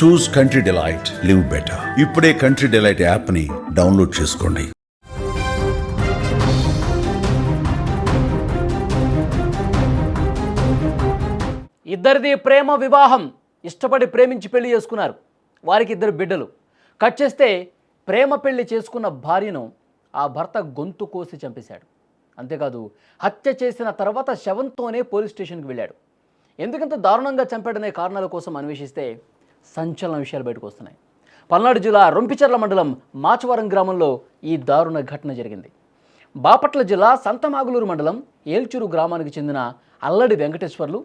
చూస్ country delight, live better. ఇప్పుడే country delight app ని download చేసుకోండి. ఇద్దరిది ప్రేమ వివాహం. ఇష్టపడి ప్రేమించి పెళ్లి చేసుకున్నారు. వారికి ఇద్దరు బిడ్డలు. కట్ చేస్తే ప్రేమ పెళ్లి చేసుకున్న భార్యను ఆ భర్త గొంతు కోసి చంపేశాడు. అంతేకాదు హత్య చేసిన తర్వాత శవంతోనే పోలీస్ స్టేషన్కి వెళ్ళాడు. ఎందుకంత దారుణంగా చంపాడనే కారణాల కోసం అన్వేషిస్తే సంచలన విషయాలు బయటకు వస్తున్నాయి. పల్నాడు జిల్లా రొంపిచెర్ల మండలం మాచవరం గ్రామంలో ఈ దారుణ ఘటన జరిగింది. బాపట్ల జిల్లా సంతమాగులూరు మండలం ఏల్చూరు గ్రామానికి చెందిన అల్లడి వెంకటేశ్వర్లు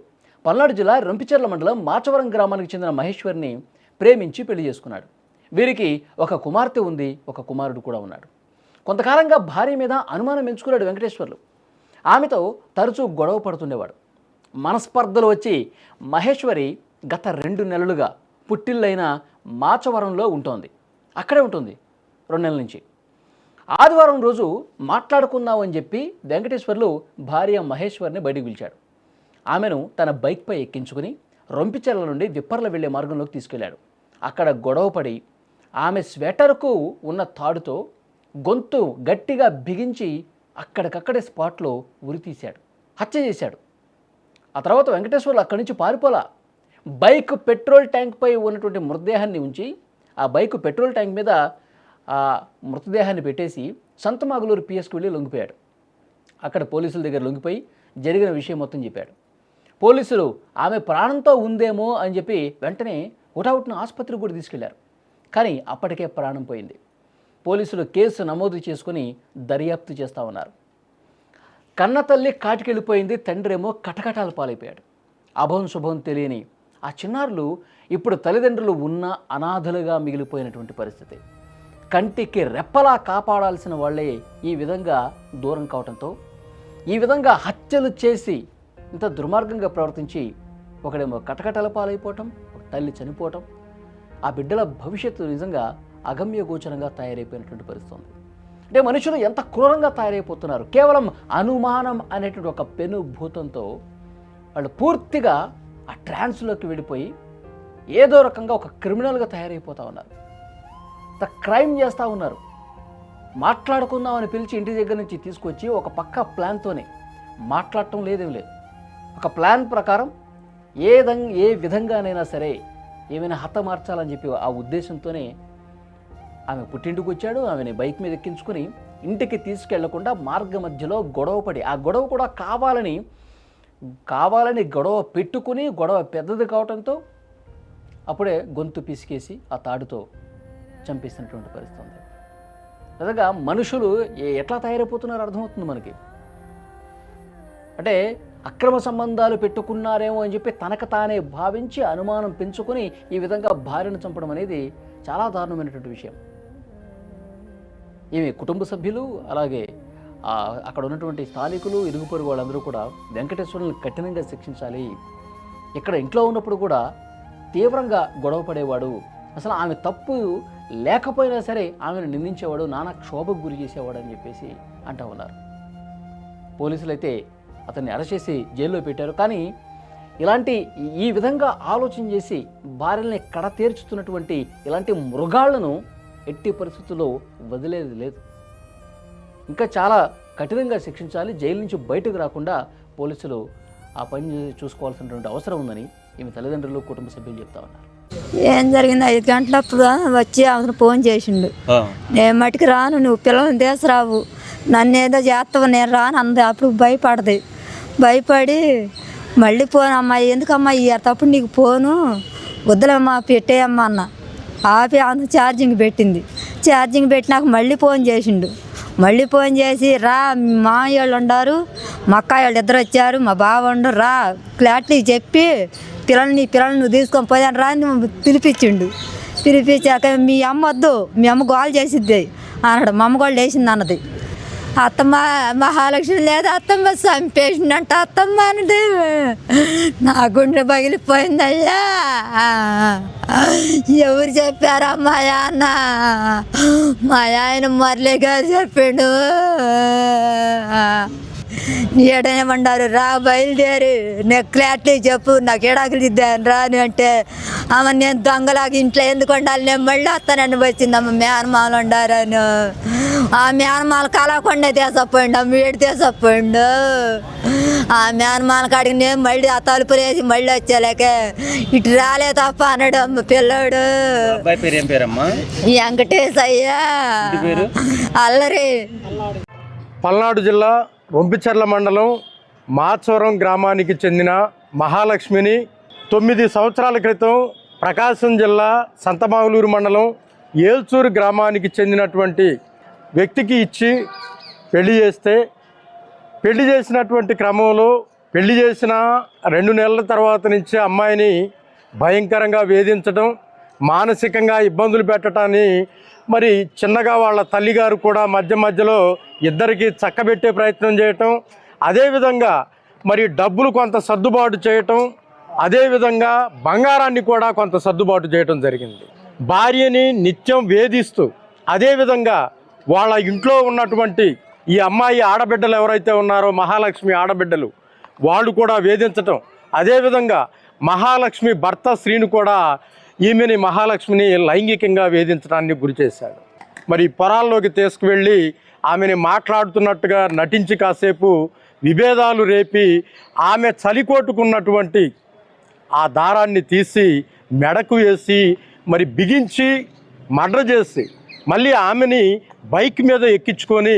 పల్నాడు జిల్లా రొంపిచెర్ల మండలం మాచవరం గ్రామానికి చెందిన మహేశ్వర్ని ప్రేమించి పెళ్లి చేసుకున్నాడు. వీరికి ఒక కుమార్తె ఉంది, ఒక కుమారుడు కూడా ఉన్నాడు. కొంతకాలంగా భార్య మీద అనుమానం ఎంచుకున్నాడు వెంకటేశ్వర్లు. ఆమెతో తరచూ గొడవ పడుతుండేవాడు. మనస్పర్ధలు వచ్చి మహేశ్వరి గత 2 నెలలుగా పుట్టిల్లైన మాచవరంలో అక్కడే ఉంటుంది 2 నెలల నుంచి. ఆదివారం రోజు మాట్లాడుకుందామని చెప్పి వెంకటేశ్వర్లు భార్య మహేశ్వర్ని బయటికి పిలిచాడు. ఆమెను తన బైక్పై ఎక్కించుకుని రొంపిచెర్ల నుండి విప్పర్ల వెళ్లే మార్గంలోకి తీసుకెళ్లాడు. అక్కడ గొడవపడి ఆమె స్వెటర్కు ఉన్న తాడుతో గొంతు గట్టిగా బిగించి అక్కడికక్కడే స్పాట్లో ఉరితీశాడు, హత్య చేశాడు. ఆ తర్వాత వెంకటేశ్వర్లు అక్కడి నుంచి పారిపోలా. బైక్ పెట్రోల్ ట్యాంక్పై ఉన్నటువంటి మృతదేహాన్ని ఉంచి ఆ బైక్ పెట్రోల్ ట్యాంక్ మీద ఆ మృతదేహాన్ని పెట్టేసి సంతమాగులూరు పిఎస్కి వెళ్ళి లొంగిపోయాడు. అక్కడ పోలీసుల దగ్గర లొంగిపోయి జరిగిన విషయం మొత్తం చెప్పాడు. పోలీసులు ఆమె ప్రాణంతో ఉందేమో అని చెప్పి వెంటనే హుటాహుటిన ఆసుపత్రికి కూడా తీసుకెళ్లారు. కానీ అప్పటికే ప్రాణం పోయింది. పోలీసులు కేసు నమోదు చేసుకుని దర్యాప్తు చేస్తూ ఉన్నారు. కన్నతల్లి కాటికెళ్ళిపోయింది, తండ్రేమో కటకటాల పాలైపోయాడు. అభం శుభం తెలియని ఆ చిన్నారులు ఇప్పుడు తల్లిదండ్రులు ఉన్న అనాథలుగా మిగిలిపోయినటువంటి పరిస్థితి. కంటికి రెప్పలా కాపాడాల్సిన వాళ్ళే ఈ విధంగా దూరం కావడంతో, ఈ విధంగా హత్యలు చేసి ఇంత దుర్మార్గంగా ప్రవర్తించి ఒకడేమో కటకటల పాలైపోవటం, ఒక తల్లి చనిపోవటం, ఆ బిడ్డల భవిష్యత్తు నిజంగా అగమ్య గోచరంగా తయారైపోయినటువంటి పరిస్థితి ఉంది. అంటే మనుషులు ఎంత క్రూరంగా తయారైపోతున్నారు. కేవలం అనుమానం అనేటువంటి ఒక పెను భూతంతో వాళ్ళు పూర్తిగా ఆ ట్రాన్స్లోకి వెళ్ళిపోయి ఏదో రకంగా ఒక క్రిమినల్గా తయారైపోతూ ఉన్నారు. క్రైమ్ చేస్తూ ఉన్నారు. మాట్లాడుకుందామని పిలిచి ఇంటి దగ్గర నుంచి తీసుకొచ్చి ఒక పక్క ప్లాన్తోనే మాట్లాడటం లేదేం లేదు. ఒక ప్లాన్ ప్రకారం ఏ విధంగానైనా సరే ఏమైనా హతమార్చాలని చెప్పి ఆ ఉద్దేశంతోనే ఆమె పుట్టింటికి వచ్చాడు. ఆమెని బైక్ మీద ఎక్కించుకొని ఇంటికి తీసుకెళ్లకుండా మార్గ మధ్యలో గొడవపడి, ఆ గొడవ కూడా కావాలని గొడవ పెట్టుకుని గొడవ పెద్దది కావడంతో అప్పుడే గొంతు పిసికేసి ఆ తాడుతో చంపేసినటువంటి పరిస్థితి ఉంది. నిజంగా మనుషులు ఎట్లా తయారైపోతున్నారో అర్థమవుతుంది మనకి. అంటే అక్రమ సంబంధాలు పెట్టుకున్నారేమో అని చెప్పి తనకు తానే భావించి అనుమానం పెంచుకొని ఈ విధంగా భార్యను చంపడం అనేది చాలా దారుణమైనటువంటి విషయం. ఈమె కుటుంబ సభ్యులు అలాగే అక్కడ ఉన్నటువంటి స్థానికులు, ఇరుగు పొరుగు వాళ్ళందరూ కూడా వెంకటేశ్వరుని కఠినంగా శిక్షించాలి. ఇక్కడ ఇంట్లో ఉన్నప్పుడు కూడా తీవ్రంగా గొడవ పడేవాడు, అసలు ఆమె తప్పు లేకపోయినా సరే ఆమెను నిందించేవాడు, నానా క్షోభకు గురి చేసేవాడు అని చెప్పేసి అంటూ ఉన్నారు. పోలీసులు అయితే అతన్ని అరెస్ట్ చేసి జైల్లో పెట్టారు. కానీ ఈ విధంగా ఆలోచన చేసి భార్యల్ని కడతీర్చుతున్నటువంటి ఇలాంటి మృగాళ్లను ఎట్టి పరిస్థితుల్లో వదిలేది లేదు. ఇంకా చాలా కఠినంగా శిక్షించాలి. జైలు నుంచి బయటకు రాకుండా పోలీసులు ఆ పని చూసుకోవాల్సినటువంటి అవసరం ఉందని ఈమె తల్లిదండ్రులు, కుటుంబ సభ్యులు చెప్తా ఉన్నారు. ఏం జరిగింది, 5 గంటలప్పుడు వచ్చి అతను ఫోన్ చేసిండు. నేను మటుకు రాను, నువ్వు పిల్లల్ని తీసుకురావు, నన్ను ఏదో చేస్తావు, నేను రాను అంది. అప్పుడు భయపడి మళ్ళీ ఫోన్, అమ్మాయి ఎందుకమ్మా తప్పుడు నీకు ఫోను వద్దులమ్మా పెట్టేయమ్మా అన్న. ఆపి అంత ఛార్జింగ్ పెట్టినాక మళ్ళీ ఫోన్ చేసిండు. మళ్ళీ ఫోన్ చేసి రా, మా వాళ్ళు ఉండారు, మా అక్కాయి వాళ్ళు 2 వచ్చారు, మా బావ ఉండు, రా క్లారిటీ చెప్పి పిల్లల్ని నువ్వు తీసుకొని పోయాను రా అని పిలిపించాక మీ అమ్మ వద్దు, మీ అమ్మ గోల్ చేసిద్ది అన్నాడు. మా అమ్మ గోల్ వేసింది అన్నది. అత్తమ్మ మహాలక్ష్మి లేదా అత్తమ్మ చంపేసిందంట అత్తమ్మ అన్నది. నా గుండె పగిలిపోయిందయ్యా. ఎవరు చెప్పారమ్మా అన్న? మా ఆయన మురళి గారు చెప్పిండు. ఏడనేమన్నారు రా బయలుదేరి నెక్లాట్లు చెప్పు నాకు ఎడాకులు ఇద్దాను రాని అంటే ఆమె నేను దొంగలాగా ఇంట్లో ఎందుకు ఉండాలి నేను మళ్ళీ వస్తానని వచ్చిందమ్మ మేనమాలు ఉండారని ఆ మేనమాలు కలవకుండా తీసపోయిండు అమ్మ ఏడు తీసపోయిండు ఆ మేనమాల కాడికి నేను మళ్ళీ ఆ తలుపులు వేసి మళ్ళీ వచ్చేలేక ఇటు రాలే తప్ప అన్నాడు అమ్మ పిల్లోడు. అబ్బాయి పేరు ఏం పేరమ్మా? వెంకటేశయ్యా అల్లరి. పల్నాడు జిల్లా రొంపిచెర్ల మండలం మాచవరం గ్రామానికి చెందిన మహాలక్ష్మిని 9 సంవత్సరాల క్రితం ప్రకాశం జిల్లా సంతమాగులూరు మండలం ఏల్చూరు గ్రామానికి చెందినటువంటి వ్యక్తికి ఇచ్చి పెళ్లి చేస్తే పెళ్లి చేసినటువంటి క్రమంలో పెళ్లి చేసిన 2 నెలల తర్వాత నుంచి అమ్మాయిని భయంకరంగా వేధించడం, మానసికంగా ఇబ్బందులు పెట్టడాన్ని మరి చిన్నగా వాళ్ళ తల్లిగారు కూడా మధ్యలో ఇద్దరికి చక్కబెట్టే ప్రయత్నం చేయటం, అదేవిధంగా మరి డబ్బులు కొంత సర్దుబాటు చేయటం, అదేవిధంగా బంగారాన్ని కూడా కొంత సర్దుబాటు చేయటం జరిగింది. భార్యని నిత్యం వేధిస్తూ అదేవిధంగా వాళ్ళ ఇంట్లో ఉన్నటువంటి ఈ అమ్మాయి ఆడబిడ్డలు ఎవరైతే ఉన్నారో మహాలక్ష్మి ఆడబిడ్డలు వాళ్ళు కూడా వేధించటం, అదేవిధంగా మహాలక్ష్మి భర్త శ్రీను కూడా ఈమెని మహాలక్ష్మిని లైంగికంగా వేధించడాన్ని గురి చేశాడు. మరి పొరాల్లోకి తీసుకువెళ్ళి ఆమెని మాట్లాడుతున్నట్టుగా నటించి కాసేపు విభేదాలు రేపి ఆమె చలికోటుకున్నటువంటి ఆ దారాన్ని తీసి మెడకు వేసి మరి బిగించి మర్డర్ చేసి మళ్ళీ ఆమెని బైక్ మీద ఎక్కించుకొని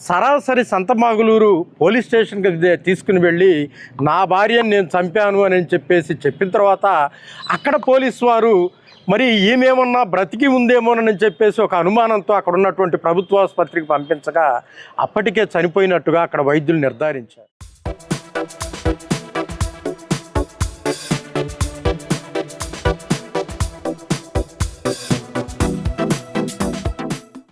సరాసరి సంతమాగులూరు పోలీస్ స్టేషన్కి తీసుకుని వెళ్ళి నా భార్యను నేను చంపాను అని చెప్పిన తర్వాత అక్కడ పోలీసు వారు మరి ఈమెమన్నా బ్రతికి ఉందేమోనని చెప్పేసి ఒక అనుమానంతో అక్కడ ఉన్నటువంటి ప్రభుత్వ ఆసుపత్రికి పంపించగా అప్పటికే చనిపోయినట్టుగా అక్కడ వైద్యులు నిర్ధారించారు.